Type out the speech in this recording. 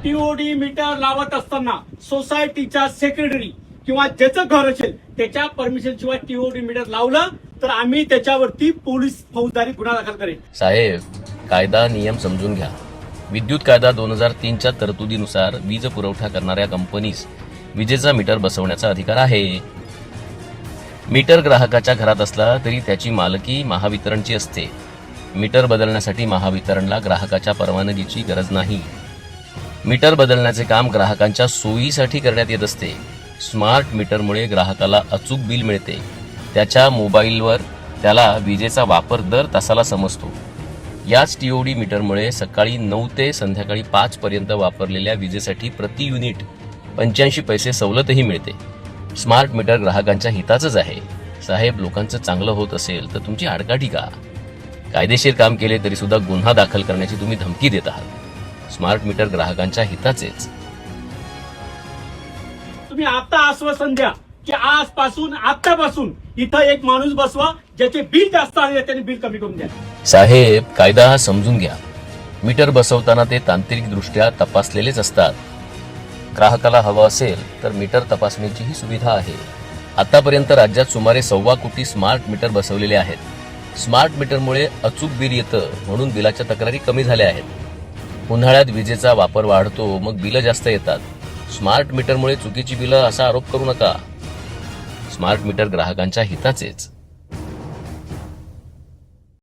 TOD metre लावत असताना सोसायटीचा सेक्रेटरी किंवा ज्याचं घर असेल त्याच्या परमिशन शिवाय टीओडी मीटर लावलं तर आम्ही त्याच्यावरती पोलीस फौजदारी गुन्हा दाखल करेल. साहेब, कायदा नियम समजून घ्या. विद्युत कायदा 2003च्या तरतुदीनुसार वीज पुरवठा करणाऱ्या कंपनीस विजेचा मीटर बसवण्याचा अधिकार आहे. मीटर ग्राहकाच्या घरात असला तरी त्याची मालकी महावितरणची असते. मीटर बदलण्यासाठी महावितरणला ग्राहकाच्या परवानगीची गरज नाही. मीटर बदलण्याचे काम ग्राहकांच्या सोयीसाठी करण्यात येत असते. स्मार्ट मीटरमुळे ग्राहकाला अचूक बिल मिळते. त्याच्या मोबाईलवर त्याला विजेचा वापर दर तासाला समजतो. याच टीओडी मीटरमुळे सकाळी 9 ते संध्याकाळी 5 पर्यंत वापरलेल्या विजेसाठी प्रति युनिट 85 पैसे सवलतही मिळते. स्मार्ट मीटर ग्राहकांच्या हिताचंच आहे. साहेब, लोकांचं चांगलं होत असेल तर तुमची आडकाठी का? कायदेशीर काम केले तरी सुद्धा गुन्हा दाखल करण्याची तुम्ही धमकी देत आहात. स्मार्ट मीटर ग्राहकांच्या हिताचेच. तुम्ही आता आश्वासन द्या की आतापासून इथं एक माणूस बसवा ज्याचे बिल जास्त आले त्याने बिल कमी करून द्या. साहेब, कायदा हा समजून घ्या. मीटर बसवताना ते तांत्रिकदृष्ट्या तपासलेलेच असतात. ग्राहकाला हवं असेल तर मीटर तपासणीचीही सुविधा आहे. आतापर्यंत राज्यात सुमारे 1.25 कोटी स्मार्ट मीटर बसवलेले आहेत. स्मार्ट मीटरमुळे अचूक बिल येतं म्हणून बिलाच्या तक्रारी कमी झाल्या आहेत. उन्हाळ्यात विजेचा वापर वाढतो मग बिलं जास्त येतात. स्मार्ट मीटरमुळे चुकीची बिलं असा आरोप करू नका. स्मार्ट मीटर ग्राहकांच्या हिताचेच.